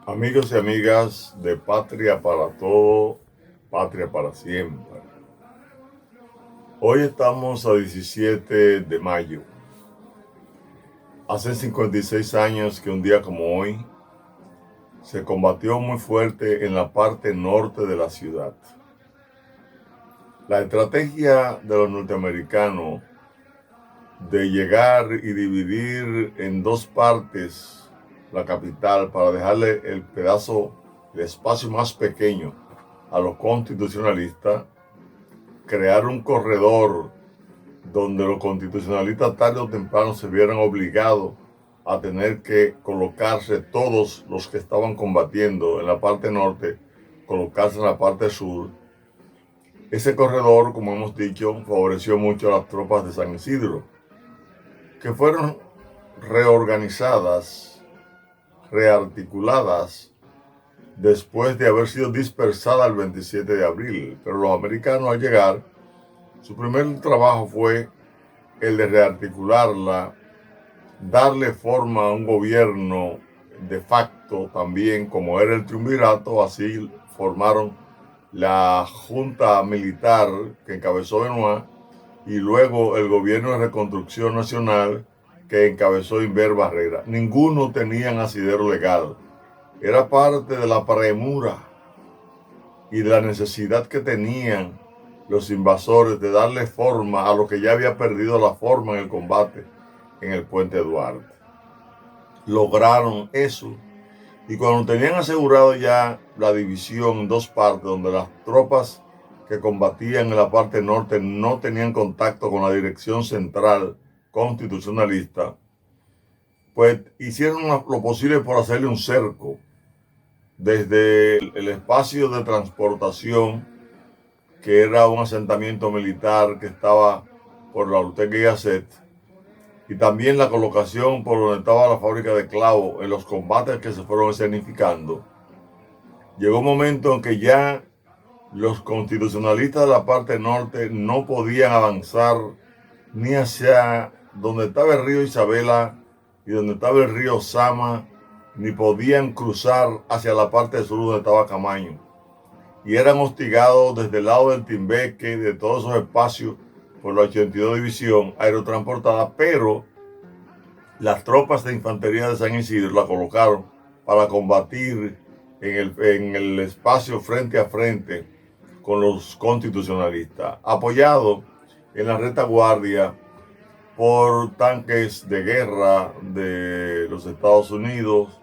Amigos y amigas de Patria para Todo, Patria para Siempre. Hoy estamos a 17 de mayo. Hace 56 años que un día como hoy se combatió muy fuerte en la parte norte de la ciudad. La estrategia de los norteamericanos de llegar y dividir en dos partes la capital para dejarle el espacio más pequeño a los constitucionalistas, crear un corredor donde los constitucionalistas tarde o temprano se vieran obligados a tener que colocarse todos los que estaban combatiendo en la parte norte, colocarse en la parte sur. Ese corredor, como hemos dicho, favoreció mucho a las tropas de San Isidro, que fueron rearticuladas después de haber sido dispersadas el 27 de abril. Pero los americanos, al llegar, su primer trabajo fue el de rearticularla, darle forma a un gobierno de facto también, como era el triunvirato. Así formaron la Junta Militar que encabezó Benoit y luego el Gobierno de Reconstrucción Nacional que encabezó Inver Barrera. Ninguno tenían asidero legal. Era parte de la premura y de la necesidad que tenían los invasores de darle forma a lo que ya había perdido la forma en el combate en el Puente Duarte. Lograron eso, y cuando tenían asegurado ya la división en dos partes, donde las tropas que combatían en la parte norte no tenían contacto con la dirección central constitucionalista, pues hicieron lo posible por hacerle un cerco desde el espacio de transportación, que era un asentamiento militar que estaba por la Ortega y Gasset, y también la colocación por donde estaba la fábrica de clavos en los combates que se fueron escenificando. Llegó un momento en que ya los constitucionalistas de la parte norte no podían avanzar ni hacia donde estaba el río Isabela y donde estaba el río Sama, ni podían cruzar hacia la parte sur donde estaba Camaño. Y eran hostigados desde el lado del Timbeque, de todos esos espacios, por la 82 División aerotransportada, pero las tropas de infantería de San Isidro la colocaron para combatir en el espacio frente a frente con los constitucionalistas, apoyado en la retaguardia por tanques de guerra de los Estados Unidos,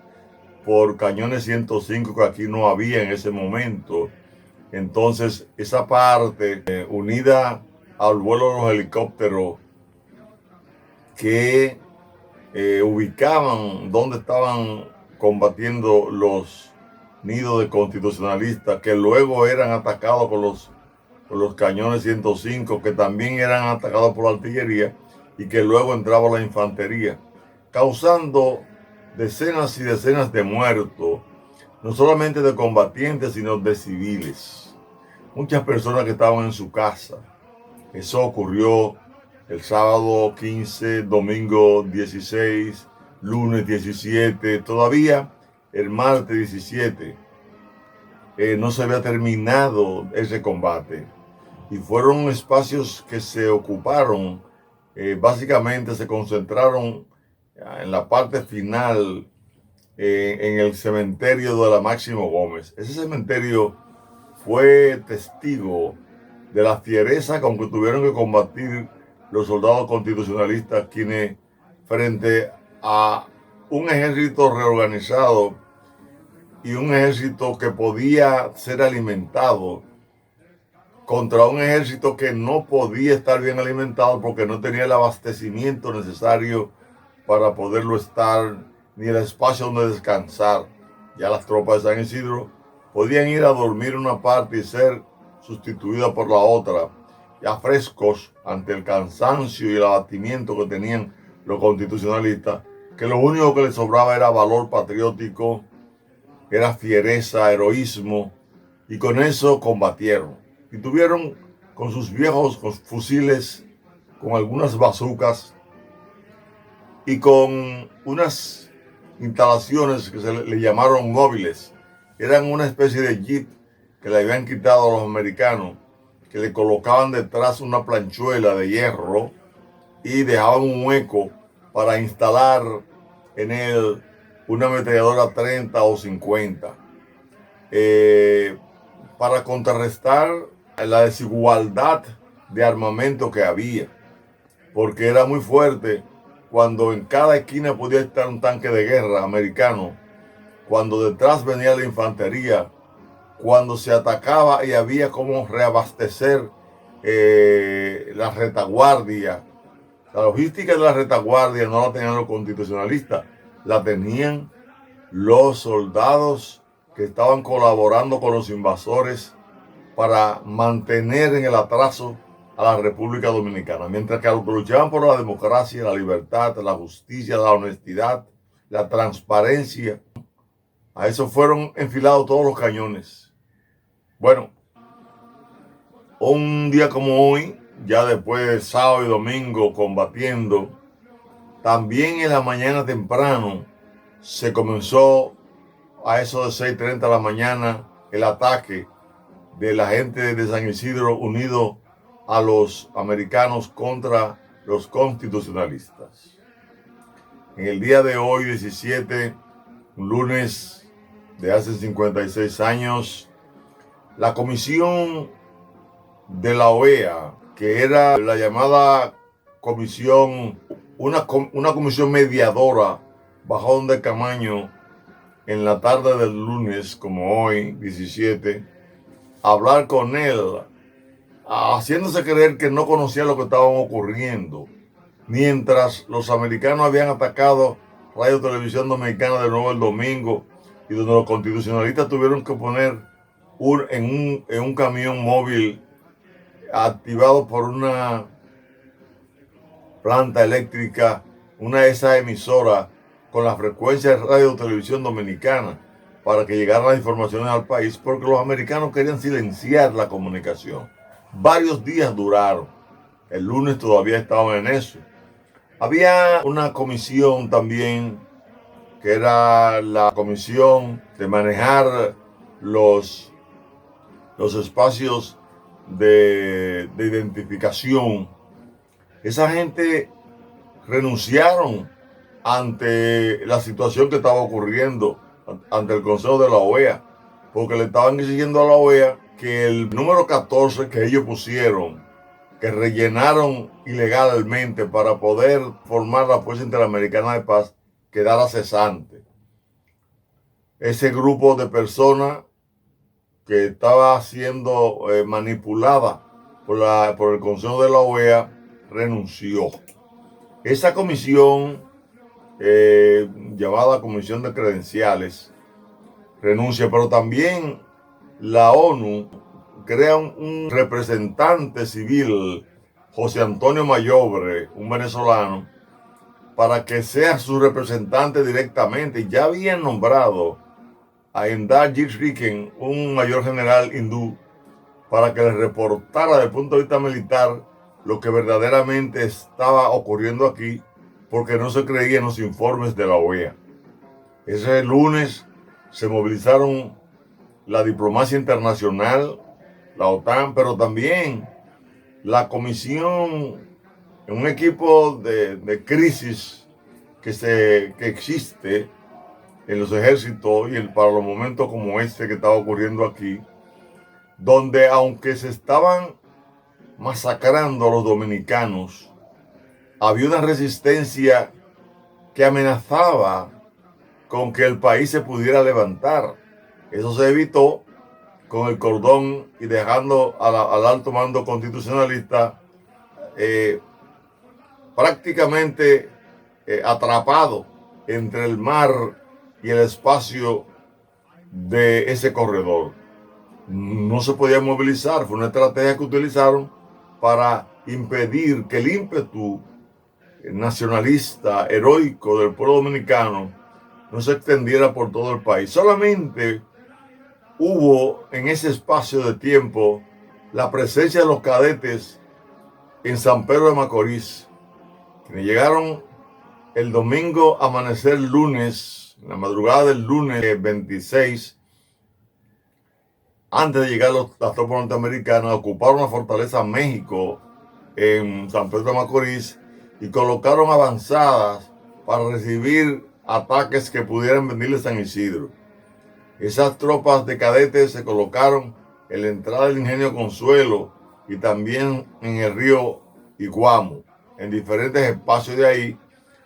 por cañones 105 que aquí no había en ese momento. Entonces, esa parte unida al vuelo de los helicópteros que ubicaban donde estaban combatiendo los nidos de constitucionalistas, que luego eran atacados por los cañones 105, que también eran atacados por la artillería, y que luego entraba la infantería, causando decenas y decenas de muertos, no solamente de combatientes, sino de civiles. Muchas personas que estaban en su casa. Eso ocurrió el sábado 15, domingo 16, lunes 17, todavía el martes 17. No se había terminado ese combate. Y fueron espacios que se ocuparon, básicamente se concentraron en la parte final, en el cementerio de la Máximo Gómez. Ese cementerio fue testigo de la fiereza con que tuvieron que combatir los soldados constitucionalistas, quienes, frente a un ejército reorganizado y un ejército que podía ser alimentado, contra un ejército que no podía estar bien alimentado porque no tenía el abastecimiento necesario para poderlo estar, ni el espacio donde descansar. Ya las tropas de San Isidro podían ir a dormir en una parte y ser sustituidas por la otra, ya frescos ante el cansancio y el abatimiento que tenían los constitucionalistas, que lo único que les sobraba era valor patriótico, era fiereza, heroísmo, y con eso combatieron. Y tuvieron con sus viejos fusiles con algunas bazucas y con unas instalaciones que se le llamaron móviles. Eran una especie de jeep que le habían quitado a los americanos, que le colocaban detrás una planchuela de hierro y dejaban un hueco para instalar en él una ametralladora 30 o 50, para contrarrestar la desigualdad de armamento que había, porque era muy fuerte cuando en cada esquina podía estar un tanque de guerra americano, cuando detrás venía la infantería, cuando se atacaba y había como reabastecer la retaguardia. La logística de la retaguardia no la tenían los constitucionalistas, la tenían los soldados que estaban colaborando con los invasores para mantener en el atraso a la República Dominicana, mientras que los que luchaban por la democracia, la libertad, la justicia, la honestidad, la transparencia, a eso fueron enfilados todos los cañones. Bueno, un día como hoy, ya después de sábado y domingo combatiendo, también en la mañana temprano se comenzó a eso de 6:30 de la mañana el ataque de la gente de San Isidro unido a los americanos contra los constitucionalistas. En el día de hoy, 17, un lunes de hace 56 años, la comisión de la OEA, que era la llamada comisión, una comisión mediadora, bajó de Camaño en la tarde del lunes, como hoy, 17, a hablar con él, haciéndose creer que no conocía lo que estaba ocurriendo, mientras los americanos habían atacado Radio Televisión Dominicana de nuevo el domingo, y donde los constitucionalistas tuvieron que poner en un camión móvil activado por una planta eléctrica, una de esas emisoras con la frecuencia de Radio Televisión Dominicana, para que llegaran las informaciones al país, porque los americanos querían silenciar la comunicación. Varios días duraron. El lunes todavía estaban en eso. Había una comisión también, que era la comisión de manejar los espacios de identificación. Esa gente renunciaron ante la situación que estaba ocurriendo, ante el Consejo de la OEA, porque le estaban exigiendo a la OEA que el número 14 que ellos pusieron, que rellenaron ilegalmente para poder formar la Fuerza Interamericana de Paz, quedara cesante. Ese grupo de personas que estaba siendo manipulada por el Consejo de la OEA renunció. Esa comisión, llamada Comisión de Credenciales, renuncia, pero también la ONU crea un representante civil, José Antonio Mayobre, un venezolano, para que sea su representante directamente. Ya habían nombrado a Inderjit Ricken, un mayor general hindú, para que le reportara desde el punto de vista militar lo que verdaderamente estaba ocurriendo aquí, porque no se creía en los informes de la OEA. Ese lunes se movilizaron la diplomacia internacional, la OTAN, pero también la comisión, un equipo de crisis que existe en los ejércitos y para los momentos como este que estaba ocurriendo aquí, donde aunque se estaban masacrando a los dominicanos, había una resistencia que amenazaba con que el país se pudiera levantar. Eso se evitó con el cordón y dejando al alto mando constitucionalista prácticamente atrapado entre el mar y el espacio de ese corredor. No se podía movilizar. Fue una estrategia que utilizaron para impedir que el ímpetu nacionalista, heroico del pueblo dominicano no se extendiera por todo el país. Solamente hubo en ese espacio de tiempo la presencia de los cadetes en San Pedro de Macorís, quienes llegaron el domingo amanecer lunes, en la madrugada del lunes 26, antes de llegar las tropas norteamericanas, ocuparon la fortaleza México en San Pedro de Macorís y colocaron avanzadas para recibir ataques que pudieran venir de San Isidro. Esas tropas de cadetes se colocaron en la entrada del Ingenio Consuelo y también en el río Iguamo, en diferentes espacios de ahí,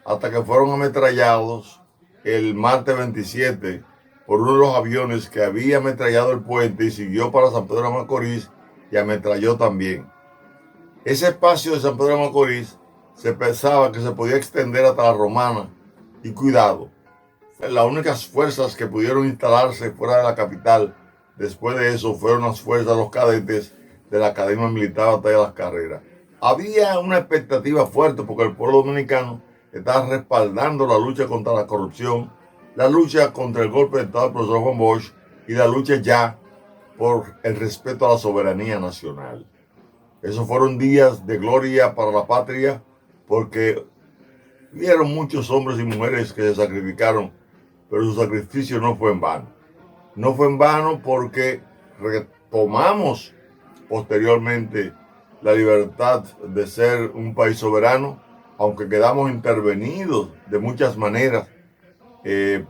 hasta que fueron ametrallados el martes 27 por uno de los aviones que había ametrallado el puente y siguió para San Pedro de Macorís y ametralló también. Ese espacio de San Pedro de Macorís se pensaba que se podía extender hasta la Romana y cuidado. Las únicas fuerzas que pudieron instalarse fuera de la capital después de eso fueron las fuerzas de los cadetes de la Academia Militar Batalla de las Carreras. Había una expectativa fuerte porque el pueblo dominicano estaba respaldando la lucha contra la corrupción, la lucha contra el golpe de Estado del profesor Juan Bosch y la lucha ya por el respeto a la soberanía nacional. Esos fueron días de gloria para la patria porque vieron muchos hombres y mujeres que se sacrificaron, pero su sacrificio no fue en vano. No fue en vano porque retomamos posteriormente la libertad de ser un país soberano, aunque quedamos intervenidos de muchas maneras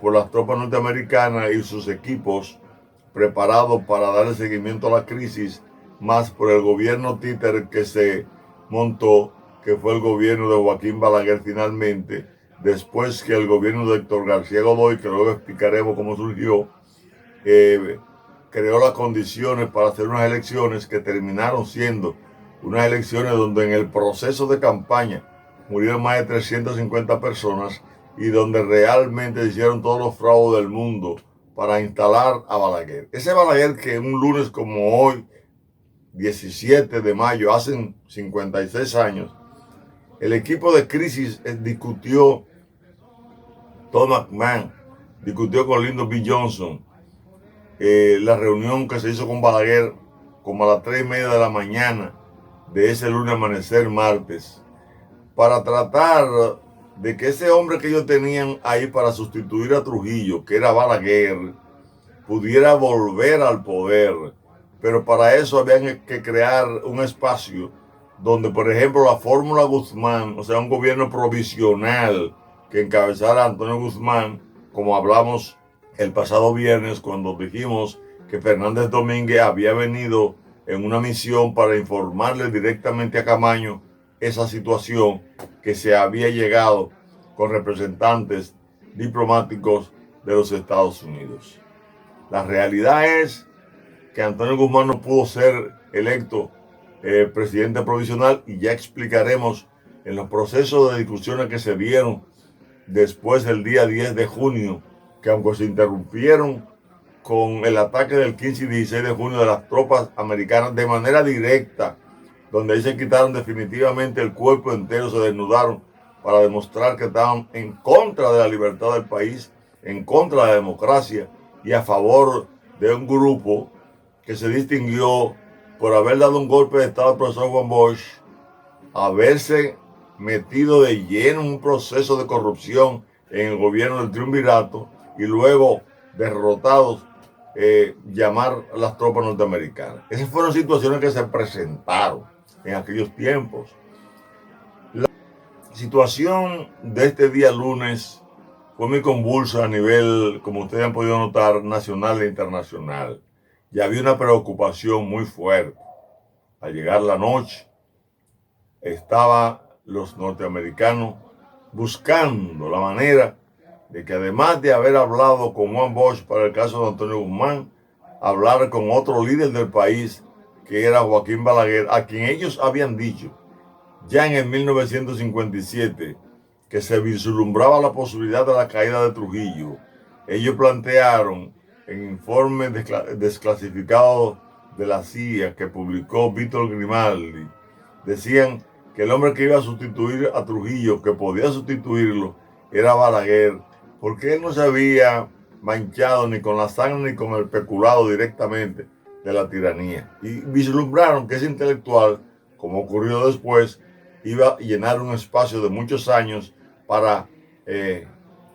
por las tropas norteamericanas y sus equipos preparados para darle seguimiento a la crisis, más por el gobierno títere que se montó, que fue el gobierno de Joaquín Balaguer finalmente, después que el gobierno de Héctor García Godoy, que luego explicaremos cómo surgió, creó las condiciones para hacer unas elecciones que terminaron siendo unas elecciones donde en el proceso de campaña murieron más de 350 personas y donde realmente hicieron todos los fraudes del mundo para instalar a Balaguer. Ese Balaguer que un lunes como hoy, 17 de mayo, hace 56 años, el equipo de crisis discutió, Tom McMahon discutió con Lyndon B. Johnson la reunión que se hizo con Balaguer como a las 3:30 de la mañana de ese lunes amanecer martes, para tratar de que ese hombre que ellos tenían ahí para sustituir a Trujillo, que era Balaguer, pudiera volver al poder. Pero para eso habían que crear un espacio donde, por ejemplo, la Fórmula Guzmán, o sea, un gobierno provisional que encabezara Antonio Guzmán, como hablamos el pasado viernes cuando dijimos que Fernández Domínguez había venido en una misión para informarle directamente a Camaño esa situación que se había llegado con representantes diplomáticos de los Estados Unidos. La realidad es que Antonio Guzmán no pudo ser electo presidente provisional y ya explicaremos en los procesos de discusiones que se dieron después del día 10 de junio, que aunque se interrumpieron con el ataque del 15 y 16 de junio de las tropas americanas de manera directa, donde ahí se quitaron definitivamente el cuerpo entero, se desnudaron para demostrar que estaban en contra de la libertad del país, en contra de la democracia y a favor de un grupo que se distinguió por haber dado un golpe de Estado al profesor Juan Bosch, haberse metido de lleno en un proceso de corrupción en el gobierno del triunvirato y luego derrotados llamar a las tropas norteamericanas. Esas fueron situaciones que se presentaron en aquellos tiempos. La situación de este día lunes fue muy convulsa a nivel, como ustedes han podido notar, nacional e internacional. Y había una preocupación muy fuerte. Al llegar la noche, estaban los norteamericanos buscando la manera de que, además de haber hablado con Juan Bosch para el caso de Antonio Guzmán, hablar con otro líder del país, que era Joaquín Balaguer, a quien ellos habían dicho ya en el 1957 que se vislumbraba la posibilidad de la caída de Trujillo. Ellos plantearon en informes desclasificados de la CIA que publicó Víctor Grimaldi, decían que el hombre que iba a sustituir a Trujillo, que podía sustituirlo, era Balaguer, porque él no se había manchado ni con la sangre ni con el peculado directamente de la tiranía. Y vislumbraron que ese intelectual, como ocurrió después, iba a llenar un espacio de muchos años para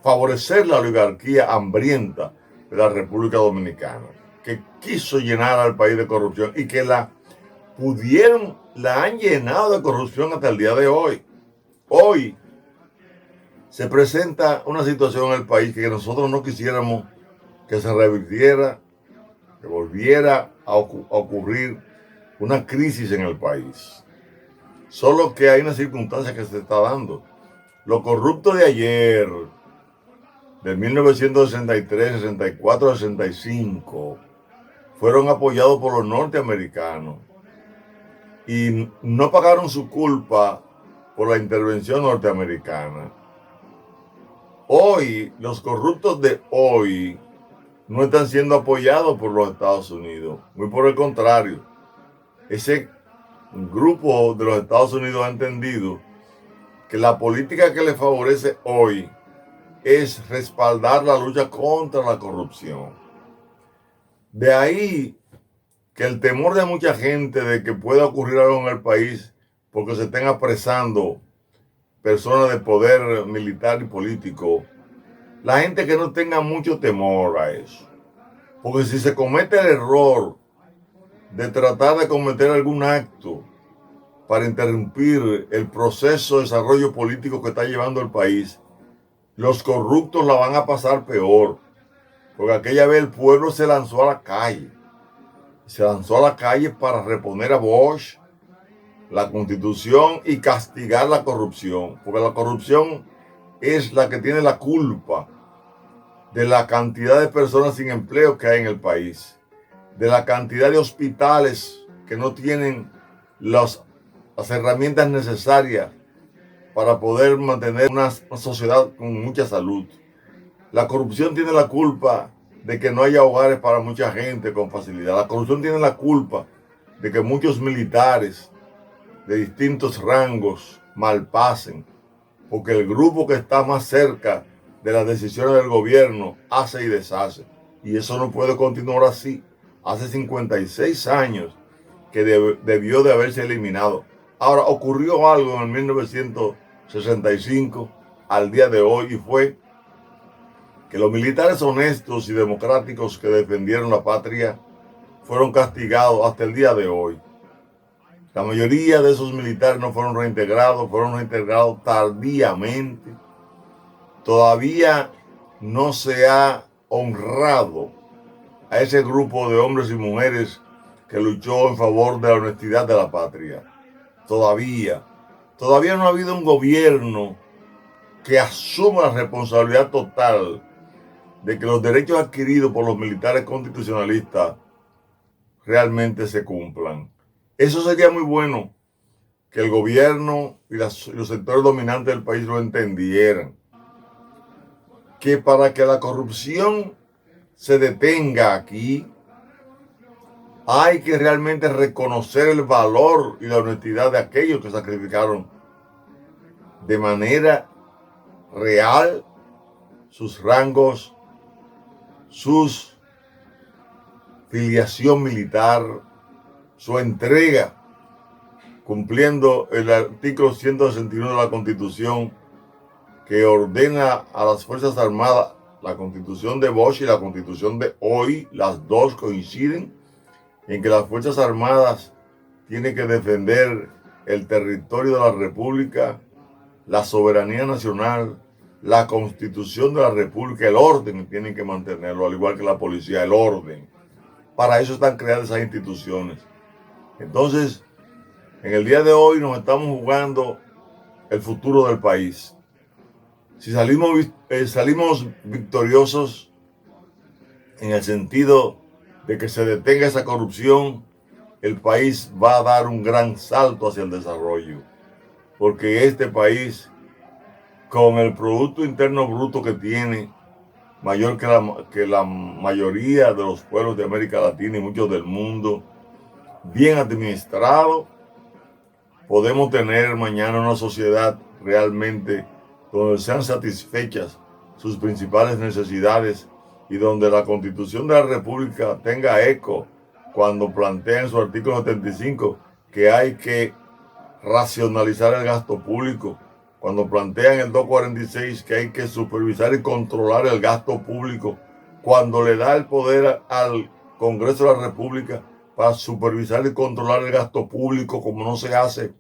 favorecer la oligarquía hambrienta de la República Dominicana, que quiso llenar al país de corrupción y que la han llenado de corrupción hasta el día de hoy. Hoy se presenta una situación en el país que nosotros no quisiéramos que se revirtiera, que volviera a ocurrir una crisis en el país. Solo que hay una circunstancia que se está dando. Los corruptos de ayer, de 1963, 64, 65, fueron apoyados por los norteamericanos y no pagaron su culpa por la intervención norteamericana. Hoy, los corruptos de hoy no están siendo apoyados por los Estados Unidos. Muy por el contrario, ese grupo de los Estados Unidos ha entendido que la política que le favorece hoy es respaldar la lucha contra la corrupción. De ahí que el temor de mucha gente de que pueda ocurrir algo en el país porque se estén apresando personas de poder militar y político, la gente que no tenga mucho temor a eso. Porque si se comete el error de tratar de cometer algún acto para interrumpir el proceso de desarrollo político que está llevando el país, los corruptos la van a pasar peor. Porque aquella vez el pueblo se lanzó a la calle. Se lanzó a la calle para reponer a Bosch, la Constitución y castigar la corrupción. Porque la corrupción es la que tiene la culpa de la cantidad de personas sin empleo que hay en el país, de la cantidad de hospitales que no tienen las herramientas necesarias para poder mantener una sociedad con mucha salud. La corrupción tiene la culpa de que no haya hogares para mucha gente con facilidad. La corrupción tiene la culpa de que muchos militares de distintos rangos malpasen, porque el grupo que está más cerca de las decisiones del gobierno hace y deshace. Y eso no puede continuar así. Hace 56 años que debió de haberse eliminado. Ahora, ocurrió algo en el 1965 al día de hoy, y fue que los militares honestos y democráticos que defendieron la patria fueron castigados hasta el día de hoy. La mayoría de esos militares no fueron reintegrados tardíamente. Todavía no se ha honrado a ese grupo de hombres y mujeres que luchó en favor de la honestidad de la patria. Todavía no ha habido un gobierno que asuma la responsabilidad total de que los derechos adquiridos por los militares constitucionalistas realmente se cumplan. Eso sería muy bueno que el gobierno y los sectores dominantes del país lo entendieran. Que para que la corrupción se detenga aquí, hay que realmente reconocer el valor y la honestidad de aquellos que sacrificaron de manera real sus rangos, su filiación militar, su entrega, cumpliendo el artículo 161 de la Constitución, que ordena a las Fuerzas Armadas. La Constitución de Bosch y la Constitución de hoy, las dos coinciden en que las Fuerzas Armadas tienen que defender el territorio de la República, la soberanía nacional, la Constitución de la República, el orden tienen que mantenerlo, al igual que la policía, el orden. Para eso están creadas esas instituciones. Entonces, en el día de hoy nos estamos jugando el futuro del país. Si salimos victoriosos en el sentido de que se detenga esa corrupción, el país va a dar un gran salto hacia el desarrollo. Porque este país, con el Producto Interno Bruto que tiene, mayor que la mayoría de los pueblos de América Latina y muchos del mundo, bien administrado, podemos tener mañana una sociedad realmente donde sean satisfechas sus principales necesidades y donde la Constitución de la República tenga eco cuando plantea en su artículo 75 que hay que racionalizar el gasto público, cuando plantean el 246 que hay que supervisar y controlar el gasto público, cuando le da el poder al Congreso de la República para supervisar y controlar el gasto público como no se hace,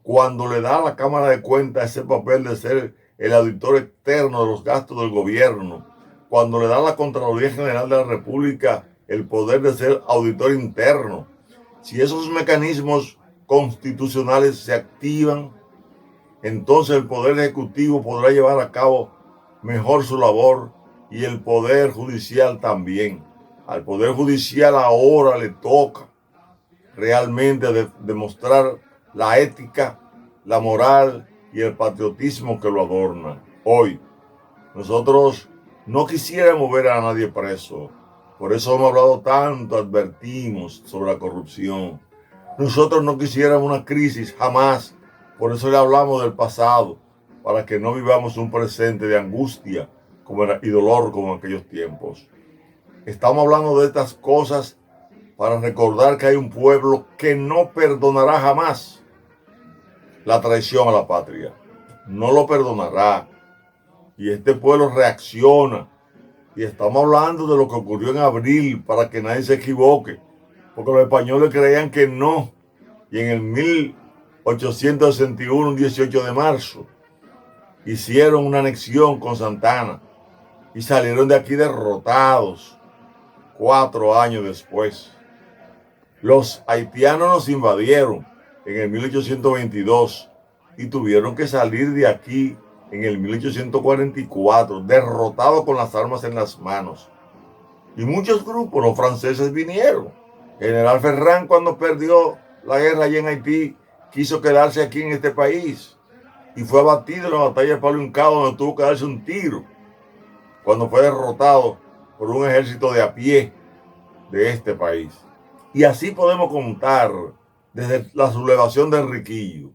cuando le da a la Cámara de Cuentas ese papel de ser el auditor externo de los gastos del gobierno, cuando le da a la Contraloría General de la República el poder de ser auditor interno. Si esos mecanismos constitucionales se activan, entonces el Poder Ejecutivo podrá llevar a cabo mejor su labor y el Poder Judicial también. Al Poder Judicial ahora le toca realmente demostrar la ética, la moral y el patriotismo que lo adornan. Hoy, nosotros no quisiéramos ver a nadie preso. Por eso hemos hablado tanto, advertimos sobre la corrupción. Nosotros no quisiéramos una crisis, jamás. Por eso le hablamos del pasado, para que no vivamos un presente de angustia y dolor como en aquellos tiempos. Estamos hablando de estas cosas para recordar que hay un pueblo que no perdonará jamás la traición a la patria. No lo perdonará. Y este pueblo reacciona. Y estamos hablando de lo que ocurrió en abril, para que nadie se equivoque. Porque los españoles creían que no. Y en el 1861, un 18 de marzo, hicieron una anexión con Santa Anna. Y salieron de aquí derrotados 4 años después. Los haitianos nos invadieron en el 1822 y tuvieron que salir de aquí en el 1844, derrotados con las armas en las manos. Y muchos grupos, los franceses vinieron. General Ferrán, cuando perdió la guerra allá en Haití, quiso quedarse aquí en este país y fue abatido en la batalla de Palo Hincado, donde tuvo que darse un tiro cuando fue derrotado por un ejército de a pie de este país. Y así podemos contar desde la sublevación de Enriquillo.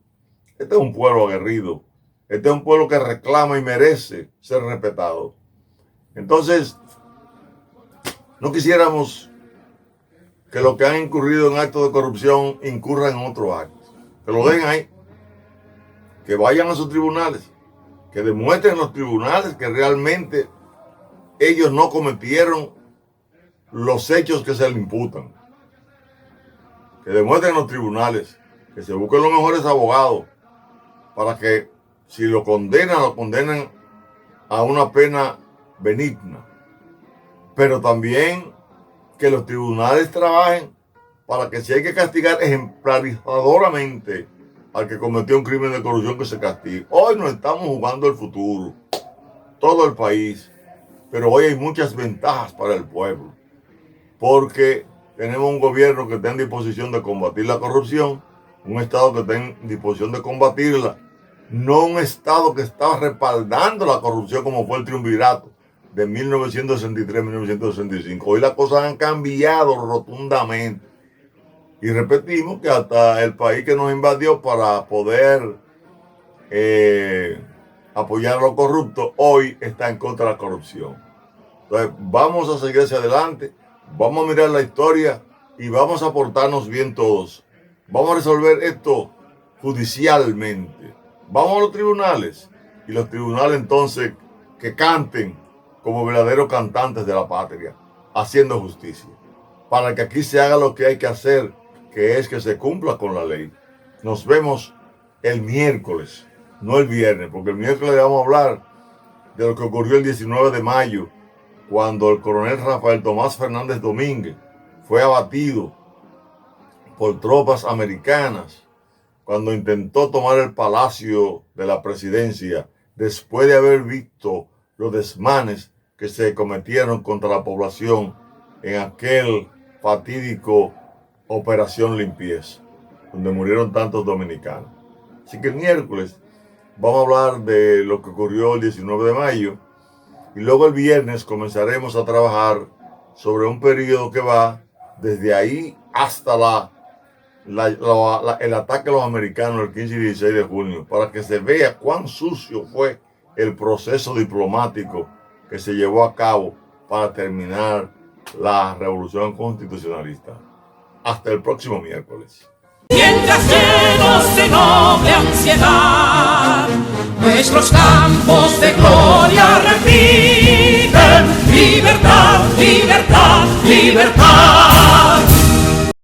Este es un pueblo aguerrido. Este es un pueblo que reclama y merece ser respetado. Entonces, no quisiéramos que los que han incurrido en actos de corrupción incurran en otros actos. Que lo dejen ahí. Que vayan a sus tribunales. Que demuestren en los tribunales que realmente ellos no cometieron los hechos que se le imputan. Que demuestren en los tribunales. Que se busquen los mejores abogados para que si lo condenen a una pena benigna. Pero también que los tribunales trabajen para que si hay que castigar ejemplarizadoramente al que cometió un crimen de corrupción, que se castigue. Hoy no estamos jugando el futuro, todo el país, pero hoy hay muchas ventajas para el pueblo, porque tenemos un gobierno que está en disposición de combatir la corrupción, un Estado que está en disposición de combatirla, no un Estado que está respaldando la corrupción como fue el triunvirato de 1963-1965. Hoy las cosas han cambiado rotundamente. Y repetimos que hasta el país que nos invadió para poder apoyar a los corruptos, hoy está en contra de la corrupción. Entonces, vamos a seguir hacia adelante, vamos a mirar la historia y vamos a portarnos bien todos. Vamos a resolver esto judicialmente. Vamos a los tribunales y los tribunales entonces que canten como verdaderos cantantes de la patria, haciendo justicia, para que aquí se haga lo que hay que hacer, que es que se cumpla con la ley. Nos vemos el miércoles, no el viernes, porque el miércoles vamos a hablar de lo que ocurrió el 19 de mayo, cuando el coronel Rafael Tomás Fernández Domínguez fue abatido por tropas americanas cuando intentó tomar el Palacio de la Presidencia, después de haber visto los desmanes que se cometieron contra la población en aquel fatídico Operación Limpieza, donde murieron tantos dominicanos. Así que el miércoles vamos a hablar de lo que ocurrió el 19 de mayo y luego el viernes comenzaremos a trabajar sobre un periodo que va desde ahí hasta el ataque a los americanos el 15 y 16 de junio, para que se vea cuán sucio fue el proceso diplomático que se llevó a cabo para terminar la revolución constitucionalista. Hasta el próximo miércoles. Mientras llenos de noble ansiedad, nuestros campos